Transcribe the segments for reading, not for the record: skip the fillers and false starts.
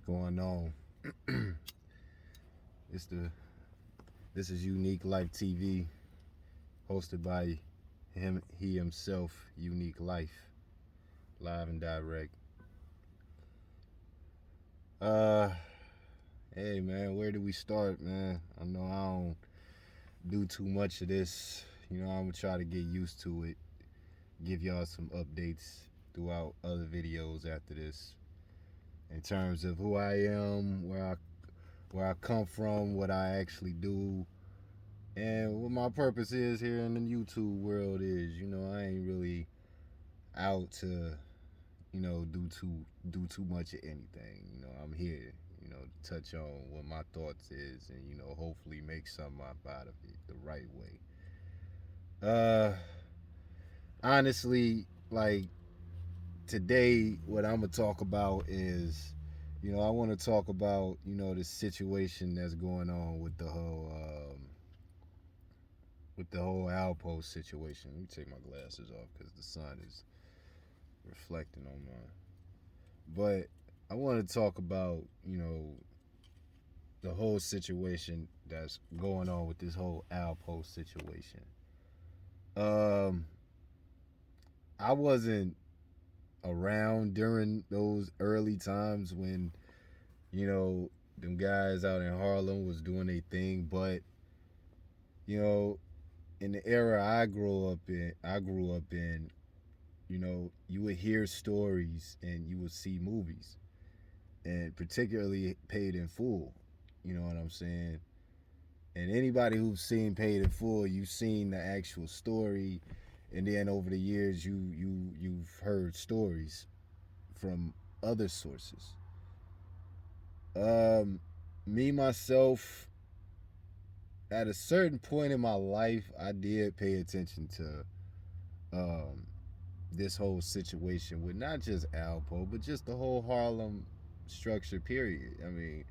going on? it's the This is Unique Life TV, hosted by he himself, Unique Life, live and direct. Uh, hey man, where do we start, man? I know I don't do too much of this. I'm gonna try to get used to it. Give y'all some updates throughout other videos after this, in terms of who I am, where I come from, what I actually do, and what my purpose is here in the YouTube world is. I ain't really out to, do too much of anything. I'm here, to touch on what my thoughts is and, hopefully make something up out of it the right way. Honestly, like today, what I'm gonna talk about is, I want to talk about, the situation that's going on with the whole Alpo situation. Let me take my glasses off because the sun is reflecting on mine. But I want to talk about, the whole situation that's going on with this whole Alpo situation. Um, I wasn't around during those early times when, them guys out in Harlem was doing their thing, but you know, in the era I grew up in, you would hear stories and you would see movies, and particularly Paid in Full. You know what I'm saying? And anybody who's seen Paid in Full, you've seen the actual story, and then over the years, you've heard stories from other sources. Um, Me myself, at a certain point in my life, I did pay attention to um, this whole situation with not just Alpo, but just the whole Harlem structure. Period. I mean,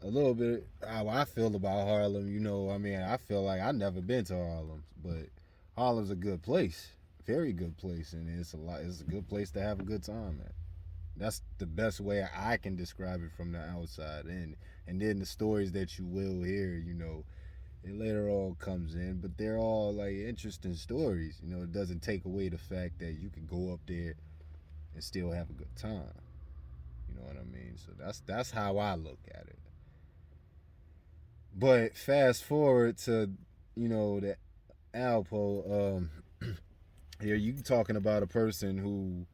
a little bit how I feel about Harlem. I feel like I've never been to Harlem, but Harlem's a good place, very good place, and It's a good place to have a good time at. That's the best way I can describe it from the outside, and then the stories that you will hear, it later on comes in, but they're all like interesting stories. It doesn't take away the fact that you can go up there and still have a good time. You know what I mean? So that's how I look at it. But fast forward to, the Alpo. Here you talking about a person who,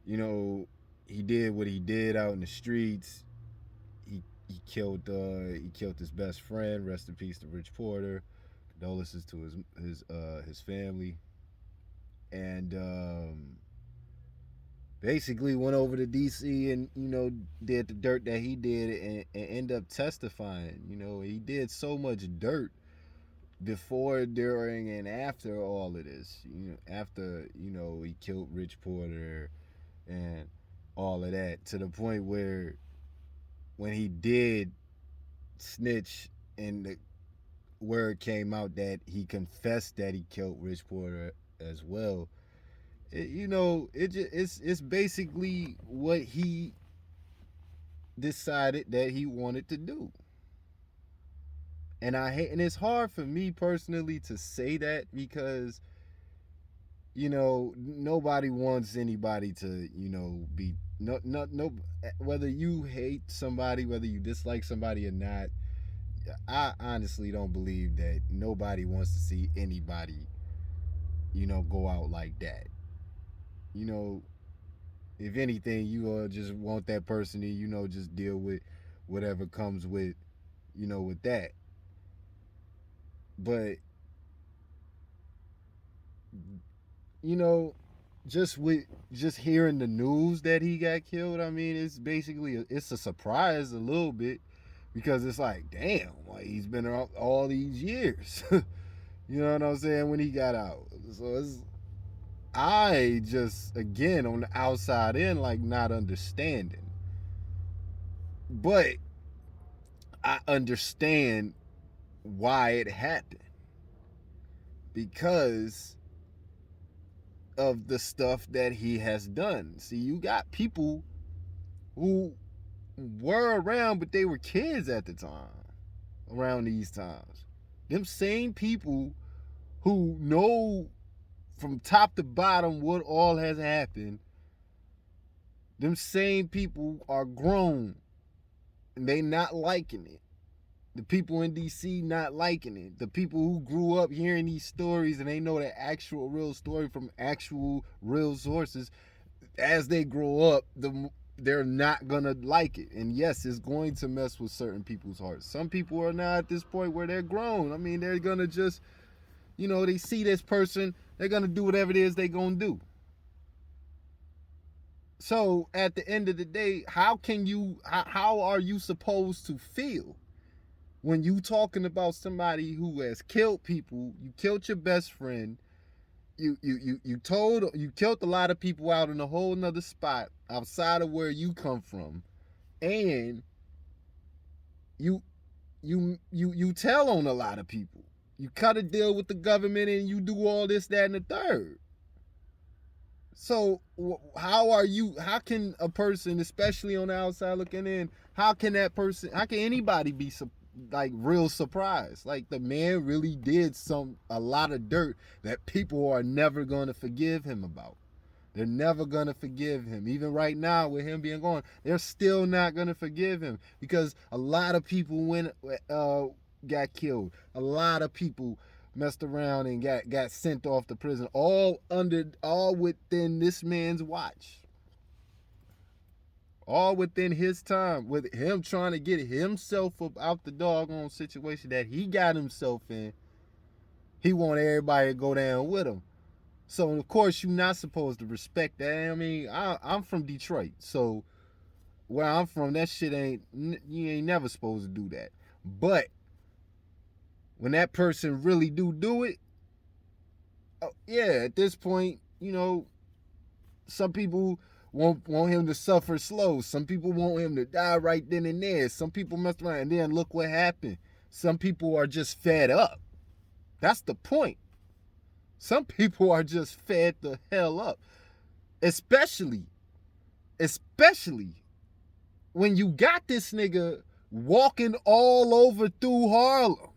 you know, he did what he did out in the streets. He killed his best friend. Rest in peace to Rich Porter. Condolences to his family. And basically went over to DC and, did the dirt that he did, and end up testifying. He did so much dirt before, during, and after all of this. After, he killed Rich Porter and all of that, to the point where when he did snitch and the word came out that he confessed that he killed Rich Porter as well, it's basically what he decided that he wanted to do. And it's hard for me personally to say that, because nobody wants anybody to, be no, whether you hate somebody, whether you dislike somebody or not. I honestly don't believe that nobody wants to see anybody, go out like that. You know, if anything, you just want that person to, just deal with whatever comes with that. But, you know, just hearing the news that he got killed, I mean, it's a surprise a little bit, because it's like, damn, like he's been around all these years. You know what I'm saying? When he got out, so I just, again, on the outside in, like, not understanding, but I understand why it happened, because of the stuff that he has done. See, you got people who were around, but they were kids at the time, around these times. Them same people who know from top to bottom what all has happened, them same people are grown and they not liking it. The people in DC not liking it. The people who grew up hearing these stories and they know the actual real story from actual real sources, as they grow up, they're not gonna like it. And yes, it's going to mess with certain people's hearts. Some people are now at this point where they're grown. I mean, they're gonna just, they see this person, they're gonna do whatever it is they're gonna do. So at the end of the day, how are you supposed to feel when you talking about somebody who has killed people? You killed your best friend. You killed a lot of people out in a whole nother spot outside of where you come from, and you you tell on a lot of people. You cut a deal with the government and you do all this, that, and the third. So how can a person, especially on the outside looking in, how can anybody be like real surprised? Like, the man really did a lot of dirt that people are never going to forgive him about. They're never going to forgive him. Even right now with him being gone, they're still not going to forgive him because a lot of people got killed. A lot of people messed around and got sent off to prison, all within this man's watch, all within his time, with him trying to get himself up out the doggone situation that he got himself in. He want everybody to go down with him. So of course you're not supposed to respect that. I mean, I'm from Detroit, so where I'm from, that shit you ain't never supposed to do that. But when that person really do it, yeah, at this point, some people want him to suffer slow. Some people want him to die right then and there. Some people mess around, and then look what happened. Some people are just fed up. That's the point. Some people are just fed the hell up. Especially when you got this nigga walking all over through Harlem.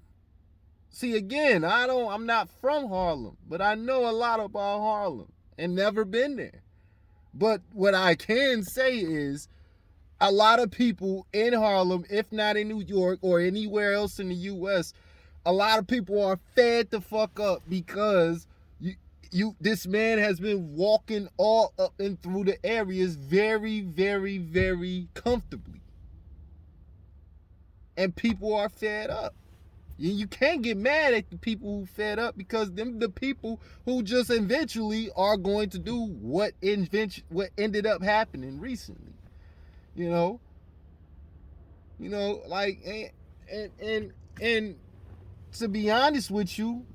See, again, I'm not from Harlem, but I know a lot about Harlem and never been there. But what I can say is a lot of people in Harlem, if not in New York or anywhere else in the US, a lot of people are fed the fuck up because this man has been walking all up and through the areas very, very, very comfortably. And people are fed up. You can't get mad at the people who fed up because them the people who just eventually are going to do what ended up happening recently. You know? Like, and to be honest with you,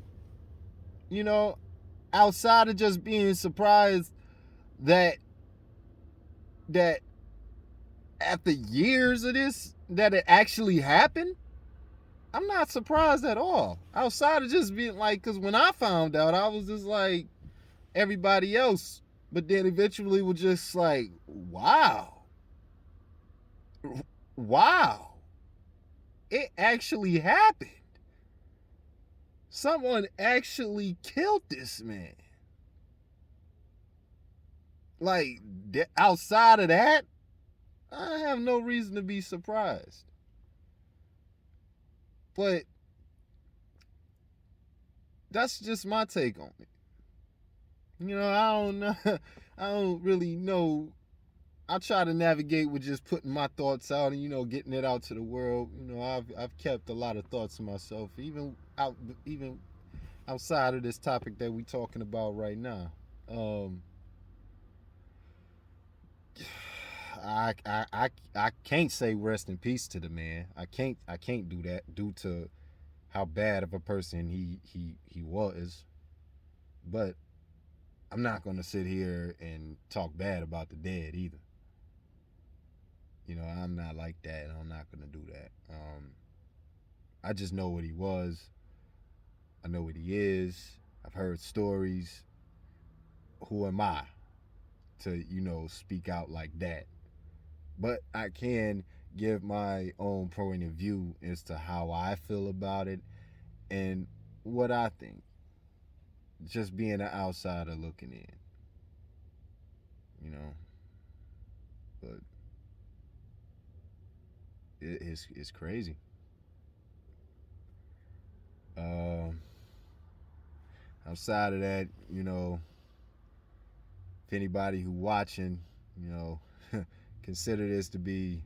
outside of just being surprised that after years of this that it actually happened, I'm not surprised at all. Outside of just being like, because when I found out, I was just like everybody else, but then eventually was just like, wow, it actually happened. Someone actually killed this man. Like, outside of that, I have no reason to be surprised. But that's just my take on it. I don't know. I don't really know. I try to navigate with just putting my thoughts out and getting it out to the world. I've kept a lot of thoughts to myself, even outside of this topic that we're talking about right now. I can't say rest in peace to the man. I can't do that due to how bad of a person he was. But I'm not gonna sit here and talk bad about the dead either. I'm not like that, and I'm not gonna do that. I just know what he was. I know what he is. I've heard stories. Who am I to speak out like that? but I can give my own point of view as to how I feel about it and what I think. Just being an outsider looking in, you know. But it's crazy. Um, Outside of that, if anybody who watching, you know, consider this to be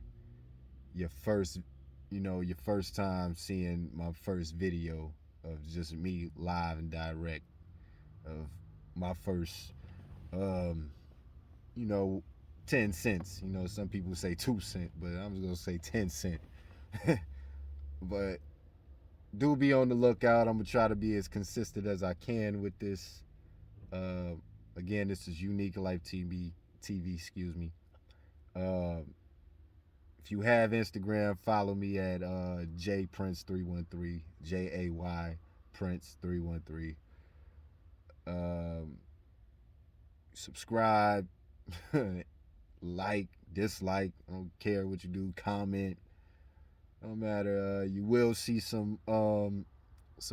your first, your first time seeing my first video of just me live and direct of my first, um, you know, 10 cents. Some people say 2 cent, but I'm just gonna say 10 cent. But do be on the lookout. I'm gonna try to be as consistent as I can with this. Uh, Again, this is Unique Life TV. TV, excuse me. Uh, if you have Instagram, follow me at jprince313, JAY Prince313. Um, Subscribe, like, dislike. I don't care what you do. Comment. No matter. You will see some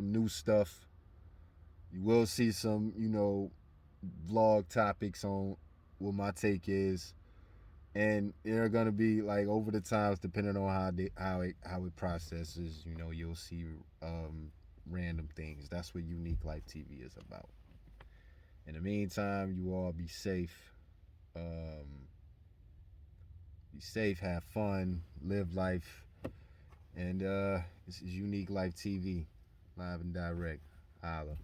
new stuff. You will see some vlog topics on what my take is, and they're gonna be like over the times depending on how it processes. You'll see random things. That's what Unique Life TV is about. In the meantime, you all be safe. Um, be safe, have fun, live life, and this is Unique Life TV, live and direct. Holla.